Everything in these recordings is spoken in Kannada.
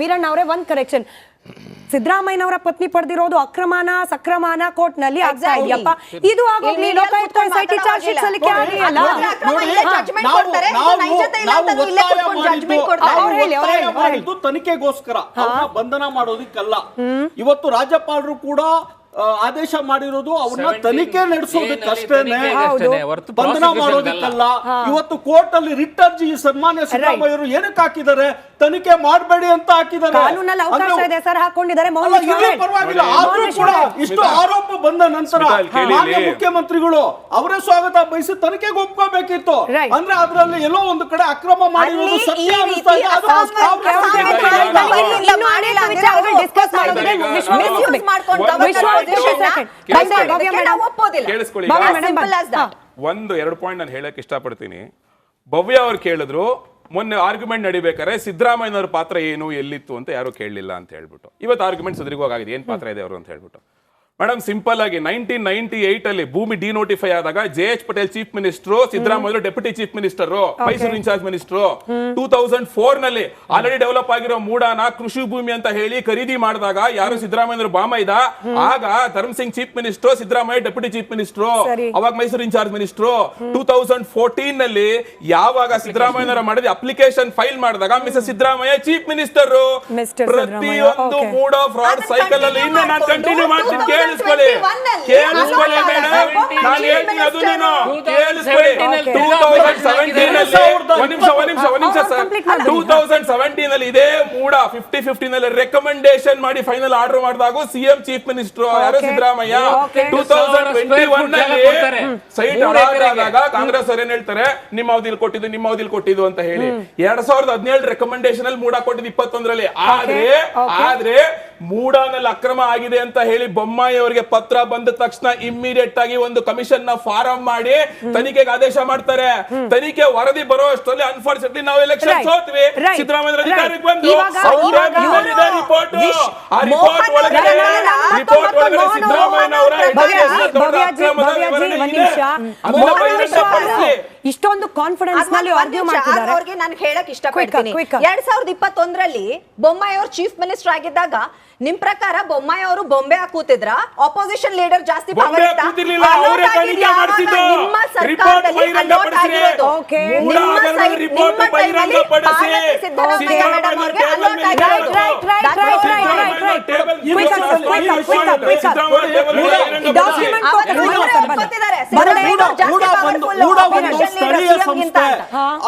ವೀರಣ್ಣ ಅವರೇ ಒಂದ್ ಕರೆಕ್ಷನ್. ಸಿದ್ದರಾಮಯ್ಯನವರ ಪತ್ನಿ ಪಡೆದಿರೋದು ಅಕ್ರಮಾನ ಸಕ್ರಮಾನ ಕೋರ್ಟ್ ನಲ್ಲಿ ಆಗ್ತಾ ಇದೆಯಪ್ಪ. ಇದು ಆಗೋಗ್ಲಿ ಲೋಕಾಯುಕ್ತ ಸೊಸೈಟಿ ಚಾರ್ಜ್ ಶೀಟ್ ಸಲ್ಲಿಕೆ ಆಗಲಿಲ್ಲ. ತನಿಖೆಗೋಸ್ಕರ ಬಂಧನ ಮಾಡೋದಿಕ್ಕಲ್ಲ. ಇವತ್ತು ರಾಜ್ಯಪಾಲರು ಕೂಡ ಆದೇಶ ಮಾಡಿರೋದು ಅವ್ರನ್ನ ತನಿಖೆ ನಡೆಸೋದಕ್ಕಷ್ಟೇನೆ, ಬಂಧನ ಮಾಡೋದಕ್ಕಲ್ಲ. ಇವತ್ತು ಕೋರ್ಟ್ ಅಲ್ಲಿ ರಿಟ್ ಅರ್ಜಿ ಸನ್ಮಾನ್ಯ ಸಿದ್ದರಾಮಯ್ಯರು ಏನಕ್ಕೆ ಹಾಕಿದ್ದಾರೆ? ತನಿಖೆ ಮಾಡಬೇಡಿ ಅಂತ ಹಾಕಿದ್ದಾರೆ. ಪರವಾಗಿಲ್ಲ, ಆದ್ರೂ ಕೂಡ ಇಷ್ಟು ಆರೋಪ ಬಂದ ನಂತರ ಮಾನ್ಯ ಮುಖ್ಯಮಂತ್ರಿಗಳು ಅವರೇ ಸ್ವಾಗತ ಬಯಸಿ ತನಿಖೆಗೆ ಒಪ್ಕೋಬೇಕಿತ್ತು. ಅಂದ್ರೆ ಅದ್ರಲ್ಲಿ ಎಲ್ಲೋ ಒಂದು ಕಡೆ ಅಕ್ರಮ ಮಾಡಿರೋದು ಸತ್ಯ ಅನಿಸ್ತಾ ಇದೆ. ಒಂದು 2 ಪಾಯಿಂಟ್ ನಾನು ಹೇಳಕ್ ಇಷ್ಟಪಡ್ತೀನಿ. ಭವ್ಯ ಅವ್ರು ಕೇಳಿದ್ರು ಮೊನ್ನೆ ಆರ್ಗ್ಯುಮೆಂಟ್ ನಡಿಬೇಕಾದ್ರೆ ಸಿದ್ದರಾಮಯ್ಯನವ್ರ ಪಾತ್ರ ಏನು ಎಲ್ಲಿತ್ತು ಅಂತ ಯಾರು ಕೇಳಲಿಲ್ಲ ಅಂತ ಹೇಳ್ಬಿಟ್ಟು, ಇವತ್ತು ಆರ್ಗ್ಯುಮೆಂಟ್ ಸದರಿಗೋಗಿದೆ ಏನ್ ಪಾತ್ರ ಇದೆ ಅವರು ಅಂತ ಹೇಳ್ಬಿಟ್ಟು. ಮೇಡಮ್ ಸಿಂಪಲ್ ಆಗಿ 1998 ಅಲ್ಲಿ ಭೂಮಿ ಡಿನೋಟಿಫೈ ಆದಾಗ JH Patel chief minister, Siddaramaiah deputy chief minister, Mysuru in charge minister. 2004 ನಲ್ಲಿ ಆಲ್ರೆಡಿ ಡೆವಲಪ್ ಆಗಿರೋ ಮೂಡಾನ ಕೃಷಿ ಭೂಮಿ ಅಂತ ಹೇಳಿ ಖರೀದಿ ಮಾಡಿದಾಗ ಯಾರು ಸಿದ್ದರಾಮಯ್ಯ ಬಾಮ ಇದ್ದ, ಆಗ Dharam Singh chief minister, Siddaramaiah deputy chief minister, ಅವಾಗ ಮೈಸೂರು ಇನ್ಚಾರ್ಜ್ ಮಿನಿಸ್ಟರ್. 2014 ನಲ್ಲಿ ಯಾವಾಗ ಸಿದ್ದರಾಮಯ್ಯ ಮಾಡಿದ ಅಪ್ಲಿಕೇಶನ್ ಫೈಲ್ ಮಾಡಿದಾಗ ಮಿಸ್ಟರ್ ಸಿದ್ದರಾಮಯ್ಯ ಚೀಫ್ ಮಿನಿಸ್ಟರ್. ಪ್ರತಿಯೊಂದು ಮೂಡ ಫ್ರಾಡ್ ಸೈಕಲ್ ಅಲ್ಲಿ ಇನ್ನು ನಾನು ಕಂಟಿನ್ಯೂ ಮಾಡ್ತೀನಿ. ಕೇಳಿಸ್ಕೊಳ್ಳಿ ಮೇಡಮ್, ನಾನು ಹೇಳ್ತೀನಿ ಅದು ನೀನು ಕೇಳಿಸ್ಕೊಳ್ಳಿ. 2017 ನಲ್ಲಿ ಇದೇ ಮೂಡ 50-50 ನಲ್ಲಿ ರೆಕಮೆಂಡೇಶನ್ ಮಾಡಿ ಫೈನಲ್ ಆರ್ಡರ್ ಮಾಡಿದಾಗ ಸಿಎಂ ಚೀಫ್ ಮಿನಿಸ್ಟರ್ ಯಾರು ಸಿದ್ದರಾಮಯ್ಯ. 2021 ನಲ್ಲಿ ಸೈಟ್ ಆದಾಗ ಕಾಂಗ್ರೆಸ್ ಅವ್ರು ಏನ್ ಹೇಳ್ತಾರೆ, ನಿಮ್ಮ ಅವಧಿಯಲ್ಲಿ ಕೊಟ್ಟಿದ್ದು ಅಂತ ಹೇಳಿ 2017 ರೆಕಮೆಂಡೇಶನ್ ಅಲ್ಲಿ ಮೂಡ ಕೊಟ್ಟಿದ್ದು 21ರಲ್ಲಿ. ಆದ್ರೆ ಮೂಡಾನಲ್ಲಿ ಅಕ್ರಮ ಆಗಿದೆ ಅಂತ ಹೇಳಿ ಬೊಮ್ಮಾಯಿ ಅವರಿಗೆ ಪತ್ರ ಬಂದ ತಕ್ಷಣ ಇಮ್ಮಿಡಿಯೇಟ್ ಆಗಿ ಒಂದು ಕಮಿಷನ್ ನ ಫಾರಂ ಮಾಡಿ ತನಿಖೆಗೆ ಆದೇಶ ಮಾಡ್ತಾರೆ. ತನಿಖೆ ವರದಿ ಬರೋ ಅಷ್ಟರಲ್ಲಿ ಅನ್ಫಾರ್ಚುನೇಟ್ಲಿ ನಾವು ಎಲೆಕ್ಷನ್ ಸೋತ್ವಿ. ಸಿದ್ದರಾಮಯ್ಯ ಅಧಿಕಾರಕ್ಕೆ ಬಂದು ರಿಪೋರ್ಟ್ ಒಳಗಡೆ ಇಷ್ಟೊಂದು ಕಾನ್ಫಿಡೆನ್ಸ್ ನಲ್ಲಿ ಆರ್ಗ್ಯೂ ಮಾಡ್ತಿದ್ದಾರೆ. ಅವ್ರಿಗೆ ನಾನು ಹೇಳಕ್ ಇಷ್ಟಪಡ್ತೀನಿ, 2021ರಲ್ಲಿ ಬೊಮ್ಮಾಯಿ ಅವರು ಚೀಫ್ ಮಿನಿಸ್ಟರ್ ಆಗಿದ್ದಾಗ ನಿಮ್ ಪ್ರಕಾರ ಬೊಮ್ಮಾಯಿ ಅವರು ಬೊಂಬೆ ಕೂತಿದ್ರ? ಅಪೋಸಿಷನ್ ಲೀಡರ್ ಜಾಸ್ತಿ ಪವರ್ ಇತ್ತ? ನಿಮ್ಮ ಸರ್ಕಾರದಲ್ಲಿ ಅಲೋಟ್ ಆಗಿರೋದು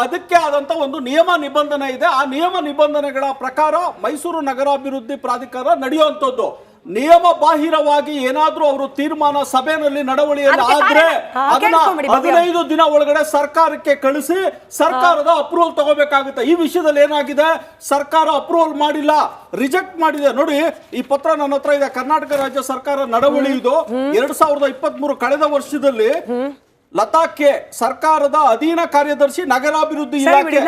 ಅದಕ್ಕೆ ಆದಂತ ಒಂದು ನಿಯಮ ನಿಬಂಧನೆ ಇದೆ. ಆ ನಿಯಮ ನಿಬಂಧನೆಗಳ ಪ್ರಕಾರ ಮೈಸೂರು ನಗರಾಭಿವೃದ್ಧಿ ಪ್ರಾಧಿಕಾರ ನಡೆಯುವಂತದ್ದು. ನಿಯಮ ಬಾಹಿರವಾಗಿ ಏನಾದ್ರೂ ಅವರು ತೀರ್ಮಾನ ಸಭೆಯಲ್ಲಿ ನಡವಳಿಯಲ್ಲಿ ಆದ್ರೆ ಅದನ್ನ 15 ದಿನ ಒಳಗಡೆ ಸರ್ಕಾರಕ್ಕೆ ಕಳಿಸಿ ಸರ್ಕಾರದ ಅಪ್ರೂವಲ್ ತಗೋಬೇಕಾಗುತ್ತೆ. ಈ ವಿಷಯದಲ್ಲಿ ಏನಾಗಿದೆ, ಸರ್ಕಾರ ಅಪ್ರೂವಲ್ ಮಾಡಿಲ್ಲ, ರಿಜೆಕ್ಟ್ ಮಾಡಿದೆ. ನೋಡಿ, ಈ ಪತ್ರ ನನ್ನ ಹತ್ರ ಇದೆ. ಕರ್ನಾಟಕ ರಾಜ್ಯ ಸರ್ಕಾರ ನಡವಳಿ ಇದು 2023 ಕಳೆದ ವರ್ಷದಲ್ಲಿ ಲತಾ ಕೆ ಸರ್ಕಾರದ ಅಧೀನ ಕಾರ್ಯದರ್ಶಿ ನಗರಾಭಿವೃದ್ಧಿ ಇಲಾಖೆ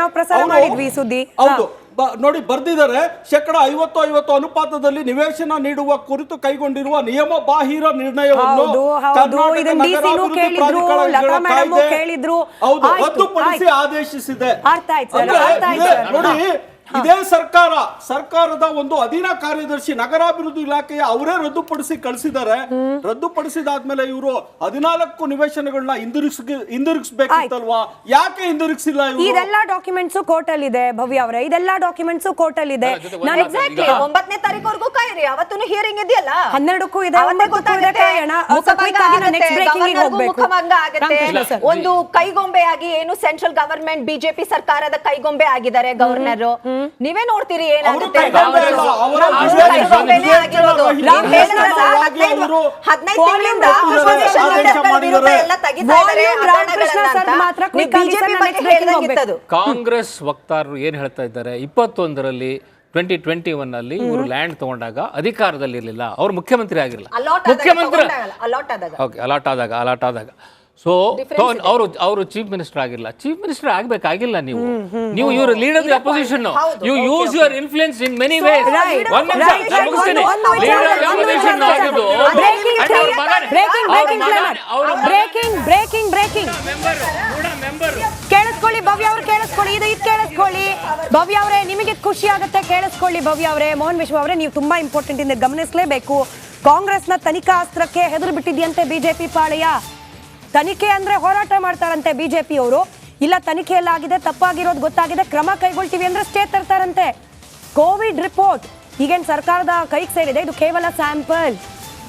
ಹೌದು ನೋಡಿ ಬರ್ದಿದ್ದಾರೆ. 50-50 ಅನುಪಾತದಲ್ಲಿ ನಿವೇಶನ ನೀಡುವ ಕುರಿತು ಕೈಗೊಂಡಿರುವ ನಿಯಮ ಬಾಹಿರ ನಿರ್ಣಯವನ್ನು ಕರ್ನಾಟಕ ನಗರಾಭಿವೃದ್ಧಿ ಪ್ರಾಧಿಕಾರಗಳ ಕಾಯ್ದೆ ರದ್ದುಪಡಿಸಿ ಆದೇಶಿಸಿದೆ. ನೋಡಿ, ಇದೇ ಸರ್ಕಾರದ ಒಂದು ಅಧೀನ ಕಾರ್ಯದರ್ಶಿ ನಗರಾಭಿವೃದ್ಧಿ ಇಲಾಖೆಯ ಅವರೇ ರದ್ದುಪಡಿಸಿ ಕಳಿಸಿದ್ದಾರೆ. ರದ್ದುಪಡಿಸಿದಾದ್ಮೇಲೆ ಇವರು 14 ನಿವೇಶನಗಳನ್ನ ಹಿಂದಿರುಗಿಸಬೇಕಿತ್ತಲ್ವಾ? ಯಾಕೆ ಹಿಂದಿರುಗಿಸಿಲ್ಲ? ಇದೆಲ್ಲ ಡಾಕ್ಯುಮೆಂಟ್ಸ್ ಕೋರ್ಟ್ ಅಲ್ಲಿ ಇದೆ ಭವ್ಯ ಅವರೇ, ಇದೆಲ್ಲ ಡಾಕ್ಯುಮೆಂಟ್ಸ್ ಕೋರ್ಟ್ ಅಲ್ಲಿ ಇದೆ. 9ನೇ ತಾರೀಕುವರೆಗೂ ಕಾಯಿರಿ, ಅವತ್ತು ಹಿಯರಿಂಗ್ ಇದೆಯಲ್ಲ, 12ಕ್ಕೂ ಇದೆ, 9ಕ್ಕೂ ಇದೆ. ಮುಖಭಂಗ ಆಗುತ್ತೆ. ಒಂದು ಕೈಗೊಂಬೆಯಾಗಿ ಏನು ಸೆಂಟ್ರಲ್ ಗವರ್ಮೆಂಟ್ ಬಿಜೆಪಿ ಸರ್ಕಾರದ ಕೈಗೊಂಬೆ ಆಗಿದ್ದಾರೆ ಗವರ್ನರ್. ನೀವೇ ನೋಡ್ತೀರಿ ಏನಾಗುತ್ತೆ. 15 ತಿಂಗಳಿಂದ ಕಾಂಗ್ರೆಸ್ ವಕ್ತಾರರು ಏನ್ ಹೇಳ್ತಾ ಇದ್ದಾರೆ, 21ರಲ್ಲಿ 2021 ನಲ್ಲಿ ಇವರು ಲ್ಯಾಂಡ್ ತಗೊಂಡಾಗ ಅಧಿಕಾರದಲ್ಲಿ ಇರಲಿಲ್ಲ, ಅವ್ರು ಮುಖ್ಯಮಂತ್ರಿ ಆಗಿರಲಿಲ್ಲ. ಮುಖ್ಯಮಂತ್ರಿ ಅಲಾಟ್ ಆದಾಗ ಸೊ ಅವರು ಚೀಫ್ ಮಿನಿಸ್ಟರ್ ಆಗಿಲ್ಲ. ಚೀಫ್ ಮಿನಿಸ್ಟರ್ ಆಗ್ಬೇಕಾಗಿಲ್ಲ. ನೀವು ಇವರು leader the opposition, you use your influence in many ways. Breaking ಇದು ಕೇಳಿಸ್ಕೊಳ್ಳಿ ಭವ್ಯ ಅವರೇ, ನಿಮಗೆ ಖುಷಿ ಆಗುತ್ತೆ ಕೇಳಿಸ್ಕೊಳ್ಳಿ ಭವ್ಯ ಅವರೇ. ಮೋಹನ್ ವಿಶ್ವ ಅವರೇ, ನೀವು ತುಂಬಾ ಇಂಪಾರ್ಟೆಂಟ್ ಇಂದ ಗಮನಿಸಲೇಬೇಕು. ಕಾಂಗ್ರೆಸ್ನ ತನಿಖಾ ಅಸ್ತ್ರಕ್ಕೆ ಹೆದರು ಬಿಟ್ಟಿದ್ಯಂತೆ ಬಿಜೆಪಿ ಪಾಳೆಯ. ತನಿಖೆ ಅಂದ್ರೆ ಹೋರಾಟ ಮಾಡ್ತಾರಂತೆ ಬಿಜೆಪಿ ಅವರು. ಇಲ್ಲ ತನಿಖೆಯಲ್ಲಾಗಿದೆ, ತಪ್ಪಾಗಿರೋದು ಗೊತ್ತಾಗಿದೆ, ಕ್ರಮ ಕೈಗೊಳ್ತೀವಿ ಅಂದ್ರೆ ಸ್ಟೇ ತರ್ತಾರಂತೆ. ಕೋವಿಡ್ ರಿಪೋರ್ಟ್ ಈಗೇನು ಸರ್ಕಾರದ ಕೈಗೆ ಸೇರಿದೆ, ಇದು ಕೇವಲ ಸ್ಯಾಂಪಲ್.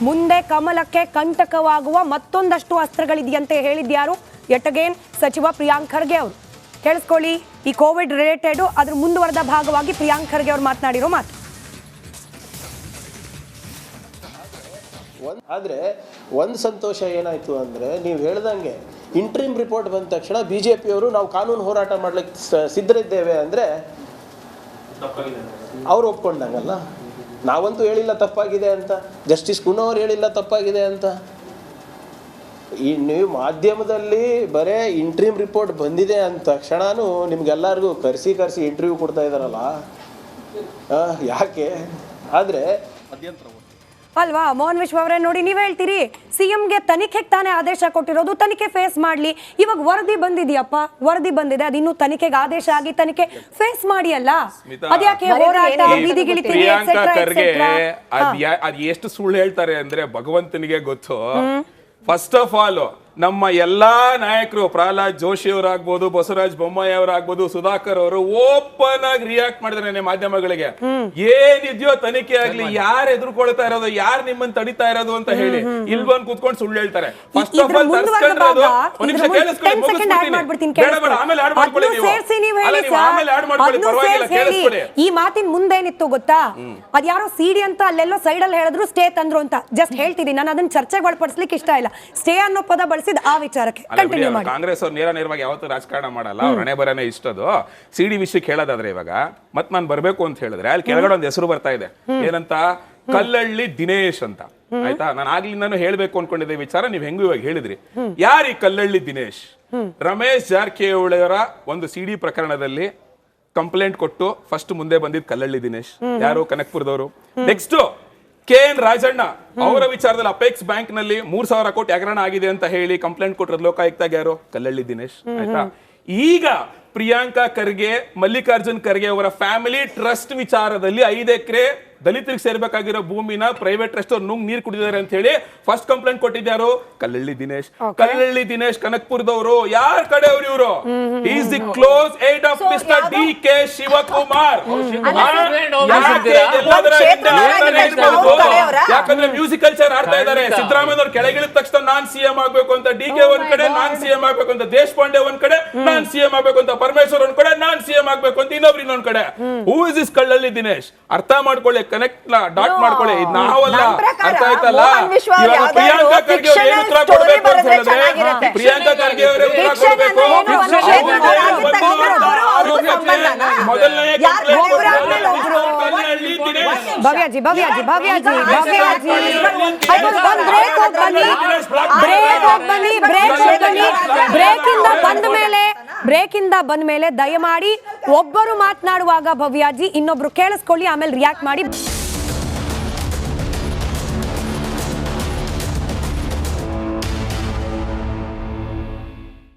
ಮುಂದೆ ಕಮಲಕ್ಕೆ ಕಂಟಕವಾಗುವ ಮತ್ತೊಂದಷ್ಟು ಅಸ್ತ್ರಗಳಿದೆಯಂತೆ ಹೇಳಿದ್ಯಾರು? ಯಟ್ ಅಗೇನ್ ಸಚಿವ ಪ್ರಿಯಾಂಕ್ ಖರ್ಗೆ ಅವರು. ಕೇಳಿಸ್ಕೊಳ್ಳಿ, ಈ ಕೋವಿಡ್ ರಿಲೇಟೆಡ್ ಅದ್ರ ಮುಂದುವರೆದ ಭಾಗವಾಗಿ ಪ್ರಿಯಾಂಕ್ ಖರ್ಗೆ ಅವರು ಮಾತನಾಡಿರೋ ಮಾತು. ಆದರೆ ಒಂದು ಸಂತೋಷ ಏನಾಯಿತು ಅಂದರೆ, ನೀವು ಹೇಳ್ದಂಗೆ ಇಂಟ್ರೀಮ್ ರಿಪೋರ್ಟ್ ಬಂದ ತಕ್ಷಣ ಬಿ ಜೆ ಪಿಯವರು ನಾವು ಕಾನೂನು ಹೋರಾಟ ಮಾಡ್ಲಿಕ್ಕೆ ಸಿದ್ಧರಿದ್ದೇವೆ ಅಂದರೆ ಅವ್ರು ಒಪ್ಕೊಂಡಂಗಲ್ಲ. ನಾವಂತೂ ಹೇಳಿಲ್ಲ ತಪ್ಪಾಗಿದೆ ಅಂತ, ಜಸ್ಟಿಸ್ ಕುನ್ನೋ ಅವ್ರು ಹೇಳಿಲ್ಲ ತಪ್ಪಾಗಿದೆ ಅಂತ. ಈ ನೀವು ಮಾಧ್ಯಮದಲ್ಲಿ ಬರೇ ಇಂಟ್ರೀಮ್ ರಿಪೋರ್ಟ್ ಬಂದಿದೆ ಅಂದ ತಕ್ಷಣನೂ ನಿಮ್ಗೆಲ್ಲರಿಗೂ ಕರೆಸಿ ಇಂಟರ್ವ್ಯೂ ಕೊಡ್ತಾ ಇದ್ದಾರಲ್ಲ, ಯಾಕೆ? ಆದರೆ ಅಲ್ವಾ ಮೋಹನ್ ವಿಶ್ವ ಅವರೇ, ನೋಡಿ ನೀವ್ ಹೇಳ್ತೀರಿ ಸಿಎಂಗೆ ತನಿಖೆಗೆ ತಾನೇ ಆದೇಶ ಕೊಟ್ಟಿರೋದು, ತನಿಖೆ ಫೇಸ್ ಮಾಡ್ಲಿ. ಇವಾಗ ವರದಿ ಬಂದಿದೆಯಪ್ಪ, ವರದಿ ಬಂದಿದೆ, ಅದಿನ್ನೂ ತನಿಖೆಗೆ ಆದೇಶ ಆಗಿ ತನಿಖೆ ಫೇಸ್ ಮಾಡಿ ಅಲ್ಲ. ಅದ್ಯಾಕೆ ಹೋರಾಟ ಬೀದಿಗಿಳಿತೀರಿ ಪ್ರಿಯಾಂಕಾ ಖರ್ಗೆ ಅದ್ ಎಷ್ಟು ಸುಳ್ಳು ಹೇಳ್ತಾರೆ ಅಂದ್ರೆ ಭಗವಂತನಿಗೆ ಗೊತ್ತು. ಫಸ್ಟ್ ಆಫ್ ಆಲ್ ನಮ್ಮ ಎಲ್ಲಾ ನಾಯಕರು, ಪ್ರಹ್ಲಾದ್ ಜೋಶಿ ಅವರಾಗ್ಬೋದು, ಬಸವರಾಜ ಬೊಮ್ಮಾಯಿ ಅವರಾಗ್ಬೋದು, ಸುಧಾಕರ್ ಅವರು ಓಪನ್ ಆಗಿ ರಿಯಾಕ್ಟ್ ಮಾಡಿದ್ರೆ ಮಾಧ್ಯಮಗಳಿಗೆ. ಏನಿದ್ಯೋ ತನಿಖೆ ಆಗ್ಲಿ, ಯಾರು ಎದುರ್ಕೊಳ್ತಾ ಇರೋದು, ಯಾರು ನಿಮ್ಮನ್ನ ತಡಿತಾ ಇರೋದು ಅಂತ ಹೇಳಿ ಇಲ್ಲಿ ಬಂದು ಕುತ್ಕೊಂಡು ಸುಳ್ಳು ಹೇಳ್ತಾರೆ. ಫಸ್ಟ್ ಆಫ್ ಆಲ್ ತರ್ಸ್ಕೊಂಡಿರೋದು ಒಂದ್ ನಿಮಿಷ ಕೇಳಿಸ್ಕೊಳ್ಳಿ, ಮುಗಿಸ್ಬಿಡ್ತೀನಿ. ಬೇಡ ಬೇಡ, ಆಮೇಲೆ ಆಡ್ ಮಾಡ್ಕೊಳ್ಳಿ ನೀವು. ಆಮೇಲೆ ಆಡ್ ಮಾಡ್ಕೊಳ್ಳಿ, ಪರವಾಗಿಲ್ಲ, ಕೇಳಿಸ್ಕೊಳ್ಳಿ. ಈ ಮಾತಿನ ಮುಂದೇನಿತ್ತು ಗೊತ್ತಾ? ಅದ್ಯಾರೋ ಸಿಡಿ ಅಂತ ಅಲ್ಲೆಲ್ಲೋ ಸೈಡ್ ಅಲ್ಲಿ ಹೇಳಿದ್ರು, ಸ್ಟೇ ತಂದ್ರು ಅಂತ. ಜಸ್ಟ್ ಹೇಳ್ತಿದ್ದೀನಿ, ನಾನು ಅದನ್ನ ಚರ್ಚೆಗೆ ಒಳಪಡಿಸ್ಲಿಕ್ಕೆ ಇಷ್ಟ ಇಲ್ಲ. ಸ್ಟೇ ಅನ್ನೋ ಪದ ಬಳಸಿ ಆ ವಿಚಾರಕ್ಕೆ ಕಂಟಿನ್ಯೂ ಮಾಡಿ. ಕಾಂಗ್ರೆಸ್ ಅವ್ರು ನೇರವಾಗಿ ಯಾವತ್ತೂ ರಾಜಕಾರಣ ಮಾಡಲ್ಲ, ಅವ್ರ ಹಣೆ ಬರನೇ ಇಷ್ಟದು. ಸಿಡಿ ವಿಷಯಕ್ಕೆ ಹೇಳೋದಾದ್ರೆ ಇವಾಗ ಮತ್ ನಾನು ಬರ್ಬೇಕು ಅಂತ ಹೇಳಿದ್ರೆ ಅಲ್ಲಿ ಕೆಳಗಡೆ ಒಂದು ಹೆಸರು ಬರ್ತಾ ಇದೆ, ಏನಂತ? ಕಲ್ಲಳ್ಳಿ ದಿನೇಶ್ ಅಂತ. ಆಯ್ತಾ, ನಾನು ಆಗ್ಲಿಂದಾನು ಹೇಳ್ಬೇಕು ಅನ್ಕೊಂಡಿದ್ದೆ ವಿಚಾರ, ನೀವ್ ಹೆಂಗು ಇವಾಗ ಹೇಳಿದ್ರಿ. ಯಾರೀ ಕಲ್ಲಳ್ಳಿ ದಿನೇಶ್? ರಮೇಶ್ ಜಾರಕಿಹೊಳಿ ಅವರ ಒಂದು ಸಿಡಿ ಪ್ರಕರಣದಲ್ಲಿ ಕಂಪ್ಲೇಂಟ್ ಕೊಟ್ಟು ಫಸ್ಟ್ ಮುಂದೆ ಬಂದಿದ್ ಕಲ್ಲಳ್ಳಿ ದಿನೇಶ್. ಯಾರು? ಕನಕ್ಪುರದವರು. ನೆಕ್ಸ್ಟ್ KN ರಾಜಣ್ಣ ಅವರ ವಿಚಾರದಲ್ಲಿ ಅಪೆಕ್ಸ್ ಬ್ಯಾಂಕ್ ನಲ್ಲಿ 3,000 ಕೋಟಿ ಹಗರಣ ಆಗಿದೆ ಅಂತ ಹೇಳಿ ಕಂಪ್ಲೇಂಟ್ ಕೊಟ್ಟರು ಲೋಕಾಯುಕ್ತಾಗ. ಯಾರು? ಕಲ್ಲಳ್ಳಿ ದಿನೇಶ್. ಆಯ್ತಾ, ಈಗ ಪ್ರಿಯಾಂಕಾ ಖರ್ಗೆ, ಮಲ್ಲಿಕಾರ್ಜುನ್ ಖರ್ಗೆ ಅವರ ಫ್ಯಾಮಿಲಿ ಟ್ರಸ್ಟ್ ವಿಚಾರದಲ್ಲಿ 5 ಎಕರೆ ದಲಿತರಿಗೆ ಸೇರ್ಬೇಕಾಗಿರೋ ಭೂಮಿನ ಪ್ರೈವೇಟ್ ಟ್ರಸ್ಟ್ ಅವ್ರು ನುಂಗ್ ನೀರು ಕುಡಿದಿದ್ದಾರೆ ಅಂತ ಹೇಳಿ ಫಸ್ಟ್ ಕಂಪ್ಲೇಂಟ್ ಕೊಟ್ಟಿದ್ಯಾರು? ಕಲ್ಲಳ್ಳಿ ದಿನೇಶ್. ಕಲ್ಲಳ್ಳಿ ದಿನೇಶ್ ಕನಕ್ಪುರದವರು. ಯಾರ ಕಡೆ ಅವರು? ಇವರು is the close aid of mister DK Shivakumar. ಯಾಕಂದ್ರೆ ಮ್ಯೂಸಿಕಲ್ ಚೇರ್ ಆಡ್ತಾ ಇದ್ದಾರೆ. ಸಿದ್ದರಾಮಯ್ಯ ಅವ್ರು ಕೆಳಗಿಳಿದ ತಕ್ಷಣ ನಾನ್ ಸಿಎಂ ಆಗ್ಬೇಕು ಅಂತ DK ಒಂದ್ ಕಡೆ, ನಾನ್ ಸಿಎಂ ಆಗ್ಬೇಕು ಅಂತ ದೇಶಪಾಂಡೆ ಒಂದ್ ಕಡೆ, ನಾನ್ ಸಿಎಂ ಆಗ್ಬೇಕು ಅಂತ ಪರಮೇಶ್ವರ್ ಒಂದ್ ಕಡೆ, ನಾನ್ ಸಿಎಂ ಆಗ್ಬೇಕು ಅಂತ ಇನ್ನೊಂದ್ ಕಡೆ. Who is this Kallahalli Dinesh? ಅರ್ಥ ಮಾಡ್ಕೊಳ್ಳಿ, ಕನೆಕ್ಟ್ ಡಾಟ್ ಮಾಡ್ಕೊಳ್ಳಿ. ಇದು ನಾವಲ್ಲ, ಅರ್ಥ ಆಯ್ತಲ್ಲ? ಇವಾಗ ಪ್ರಿಯಾಂಕಾ ಖರ್ಗೆ ಅವರು ಏನು ಉತ್ತರ ಕೊಡ್ಬೇಕು ಅಂತ ಹೇಳಿದ್ರೆ, ಪ್ರಿಯಾಂಕಾ ಖರ್ಗೆ ಅವರೇ ಉತ್ತರ ಕೊಡ್ಬೇಕು. ಮೊದಲನೇ ಭವ್ಯಾಜಿ ಬ್ರೇಕ್ ಇಂದ ಬಂದ ಮೇಲೆ ದಯಮಾಡಿ ಒಬ್ಬರು ಮಾತನಾಡುವಾಗ ಭವ್ಯಾಜಿ ಇನ್ನೊಬ್ರು ಕೇಳಿಸ್ಕೊಳ್ಳಿ, ಆಮೇಲೆ ರಿಯಾಕ್ಟ್ ಮಾಡಿ.